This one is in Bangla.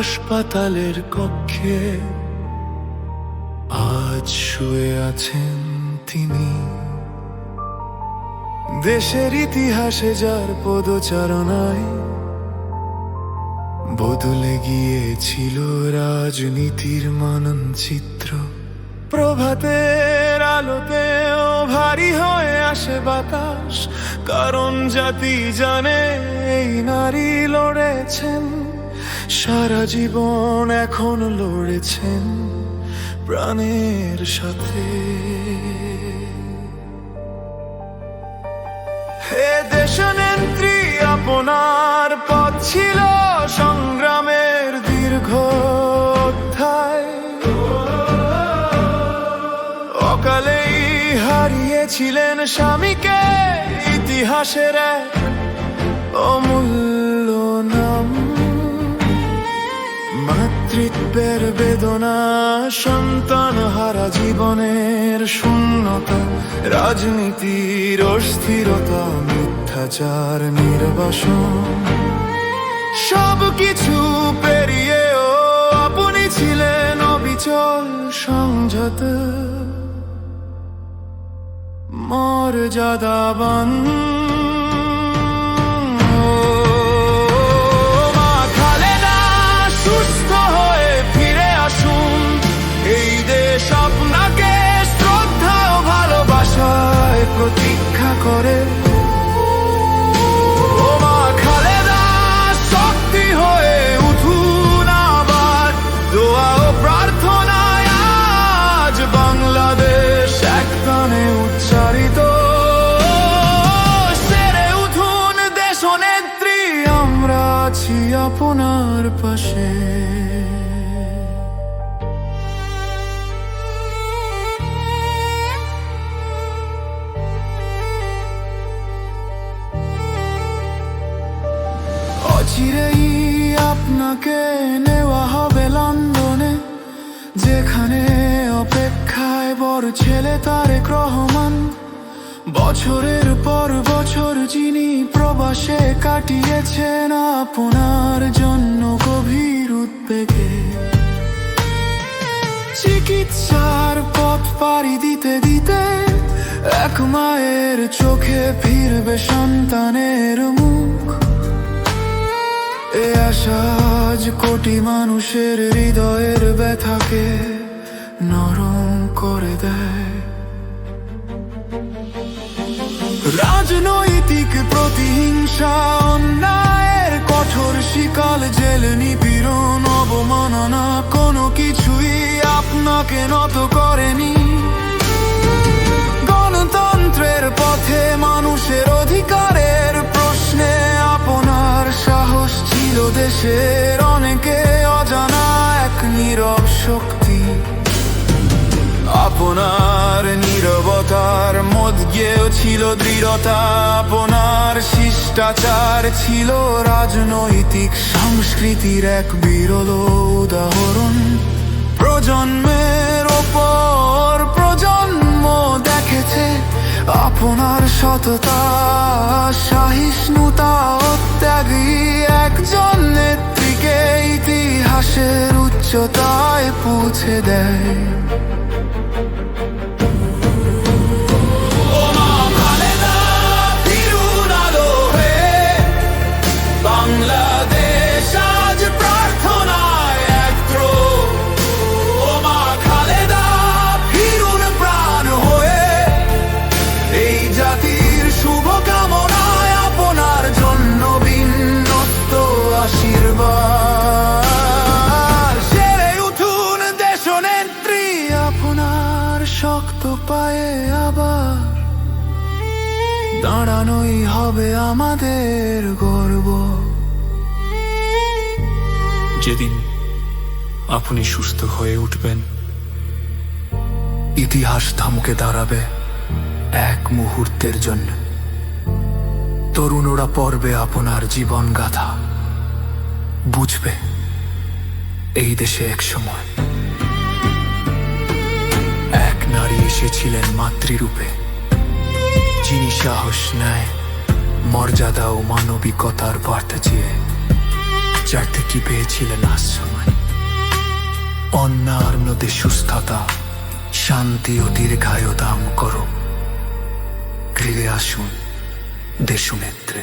হাসপাতালের কক্ষে আজ শুয়ে আছেন তিনি। দেশের ইতিহাসে যার পদচারণায় বদলে গিয়েছিল রাজনীতির মানচিত্র। প্রভাতের আলোতেও ভারী হয়ে আসে বাতাস, কারণ জাতি জানে এই নারী লড়েছেন সারা জীবন, এখন লড়েছেন প্রাণের সাথে। হে দেশনেত্রী, আপনার পথ ছিল সংগ্রামের দীর্ঘ অধ্যায়। অকালেই হারিয়েছিলেন স্বামীকে, ইতিহাসের এক অমূল্য নাম। মাতৃত্বের বেদনা, সন্তান হারা জীবনের শূন্যতা, রাজনীতির অস্থিরতা, মিথ্যাচার নির্বাসন, সবকিছু পেরিয়েও আপনি ছিলেন অবিচল সংযত, মর্যাদাবান। মা খালেদা, সুস্থ হয়ে ফিরে আসুন, এই দেশ আপনাকে শ্রদ্ধা ও ভালোবাসায় প্রতীক্ষা করে। ও মা খালেদা, শক্তি হয়ে উঠুন আবার, দোয়া ও প্রার্থনায় আজ বাংলাদেশ এক তানে উচ্চারিত। সেরে উঠুন দেশনেত্রী, আমরা আছি আপনার পাশে। অচিরেই আপনাকে নেওয়া হবে লন্ডনে, যেখানে অপেক্ষায় বড় ছেলে তারেক রহমান। বছরের পর বছর যিনি প্রবাসে কাটিয়েছেন আপনার জন্য গভীর উদ্বেগে। চিকিৎসার পথ পাড়ি দিতে দিতে এক মায়ের চোখে ফিরবে সন্তানের মুখ। এ আশা আজ কোটি মানুষের হৃদয়ের ব্যথাকে নরম করে দেয়। রাজনৈতিক প্রতিহিংসা, অন্যায়ের কঠোর শিকল, জেল, নিপীড়ন, অবমাননা, কোনো কিছুই আপনাকে নত করেনি। গণতন্ত্রের পথে মানুষের অধিকারের প্রশ্নে আপনার সাহস ছিল দেশের অনেকে অজানা এক নীরব শক্তি। আপনার নীরবতার মধ্যেও ছিল দৃঢ়তা, আপনার শিষ্টাচার ছিল রাজনৈতিক সংস্কৃতির এক বিরল উদাহরণ। প্রজন্মের ওপর প্রজন্ম দেখেছে আপনার সততা, সহিষ্ণুতা ও ত্যাগী একজন নেত্রীকে ইতিহাসের উচ্চতায় পৌঁছে দেয়। বাংলাদেশ আজ প্রার্থনায় একত্র। ও মা খালেদা, ফিরুন প্রাণ হয়ে, এই জাতির শুভকামনায় আপনার জন্য বিন্যস্ত আশীর্বাদ। সেরে উঠুন দেশনেত্রী, আপনার শক্ত পায়ে আবার দাঁড়ানোই হবে আমাদের গর্ব। যেদিন আপনি সুস্থ হয়ে উঠবেন, ইতিহাস থমকে দাঁড়াবে এক মুহূর্তের জন্য। তরুণরা পড়বে আপনার জীবন গাথা, বুঝবে এই দেশে এক সময় এক নারী এসেছিলেন মাতৃরূপে, যিনি সাহস, ন্যায়, মর্যাদা ও মানবিকতার বার্তা চেয়ে যার থেকে পেয়েছিলেন আশ্রয়। অন্যার নদে সুস্থতা, শান্তি ও দীর্ঘায়ু দাম করো। ফিরে আসুন দেশনেত্রে।